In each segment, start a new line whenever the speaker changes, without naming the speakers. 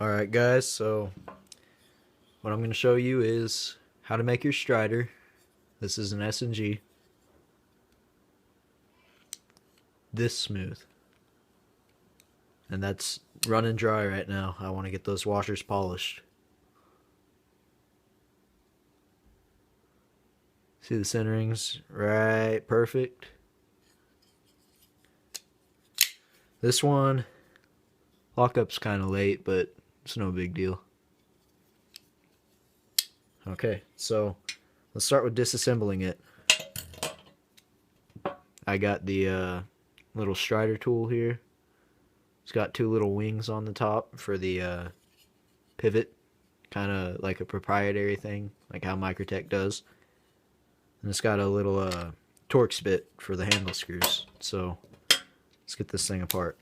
Alright guys, so what I'm going to show you is how to make your strider. This is an SnG. This smooth. And that's running dry right now. I want to get those washers polished. See the centering's right perfect. This one, lockup's kind of late, but it's no big deal. Okay, so let's start with disassembling it. I got the little strider tool here. It's got two little wings on the top for the pivot, kind of like a proprietary thing, like how Microtech does. And it's got a little Torx bit for the handle screws. So let's get this thing apart.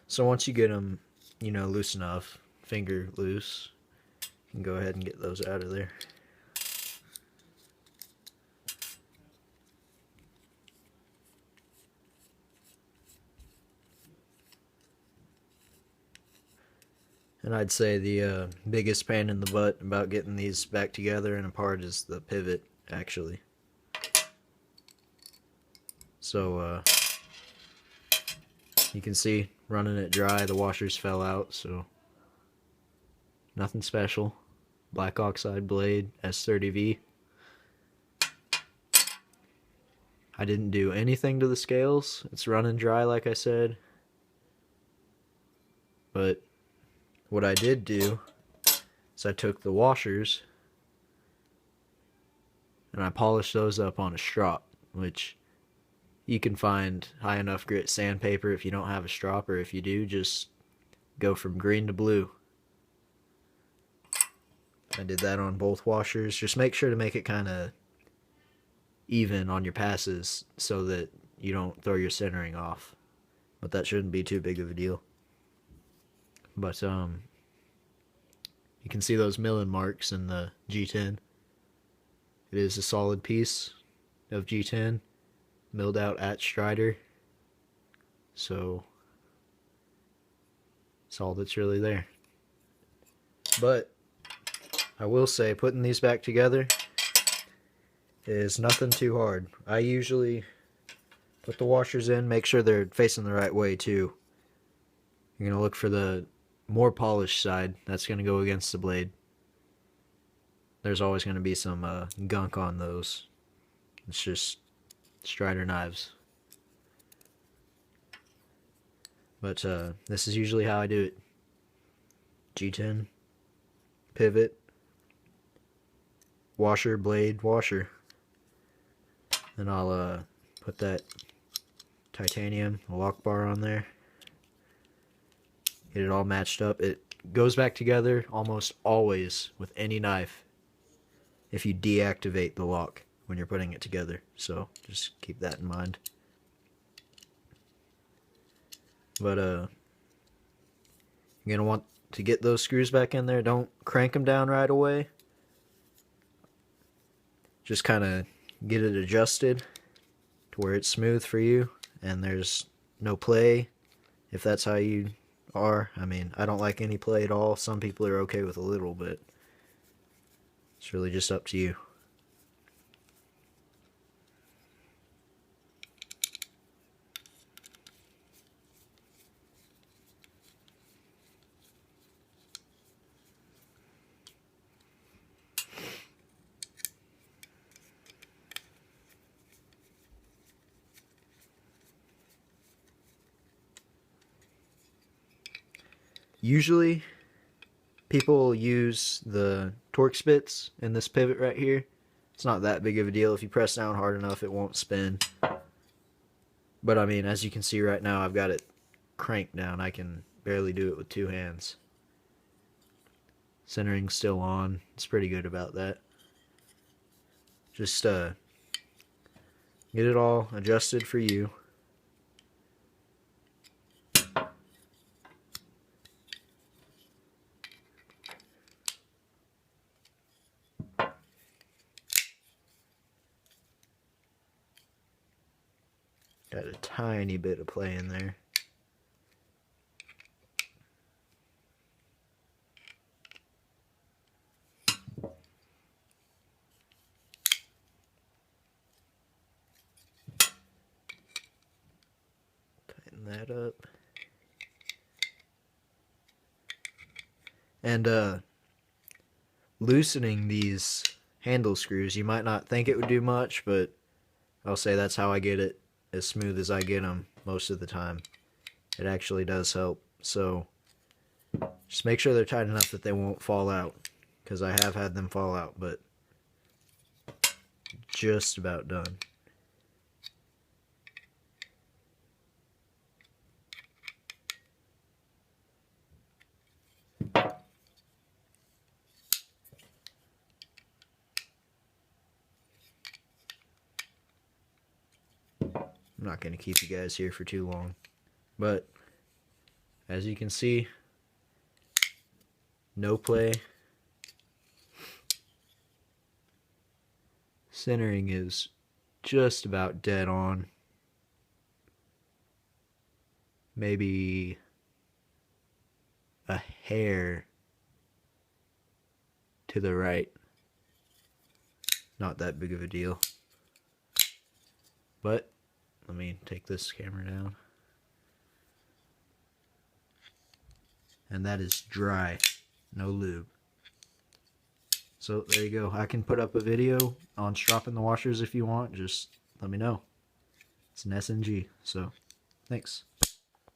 So once you get them, loose enough, finger loose, you can go ahead and get those out of there. And I'd say the biggest pain in the butt about getting these back together and apart is the pivot, actually. So you can see running it dry, the washers fell out, so nothing special. Black oxide blade, S30V. I didn't do anything to the scales. It's running dry, like I said. But what I did do is I took the washers and I polished those up on a strop, which you can find high enough grit sandpaper if you don't have a strop, or if you do, just go from green to blue. I did that on both washers. Just make sure to make it kind of even on your passes so that you don't throw your centering off. But that shouldn't be too big of a deal. But you can see those milling marks in the G10. It is a solid piece of G10 milled out at Strider, so that's all that's really there. But I will say, putting these back together is nothing too hard. I usually put the washers in, make sure they're facing the right way too. You're going to look for the more polished side. That's going to go against the blade. There's always going to be some gunk on those. It's just Strider knives. But this is usually how I do it. G10, pivot, washer, blade, washer. Then I'll put that titanium lock bar on there. Get it all matched up. It goes back together almost always with any knife if you deactivate the lock when you're putting it together. So just keep that in mind. But you're gonna want to get those screws back in there. Don't crank them down right away. Just kind of get it adjusted to where it's smooth for you and there's no play, if that's how you are. I mean, I don't like any play at all. Some people are okay with a little, but it's really just up to you. Usually, people use the Torx bits in this pivot right here. It's not that big of a deal. If you press down hard enough, it won't spin. But I mean, as you can see right now, I've got it cranked down. I can barely do it with two hands. Centering's still on. It's pretty good about that. Just get it all adjusted for you. Got a tiny bit of play in there. Tighten that up. And loosening these handle screws, you might not think it would do much, but I'll say that's how I get it as smooth as I get them most of the time. It actually does help. So just make sure they're tight enough that they won't fall out, because I have had them fall out, but just about done. I'm not going to keep you guys here for too long, but as you can see, no play. Centering is just about dead on. Maybe a hair to the right. Not that big of a deal. But let me take this camera down. And that is dry, no lube. So there you go. I can put up a video on stropping the washers if you want. Just let me know. It's an SnG. So thanks.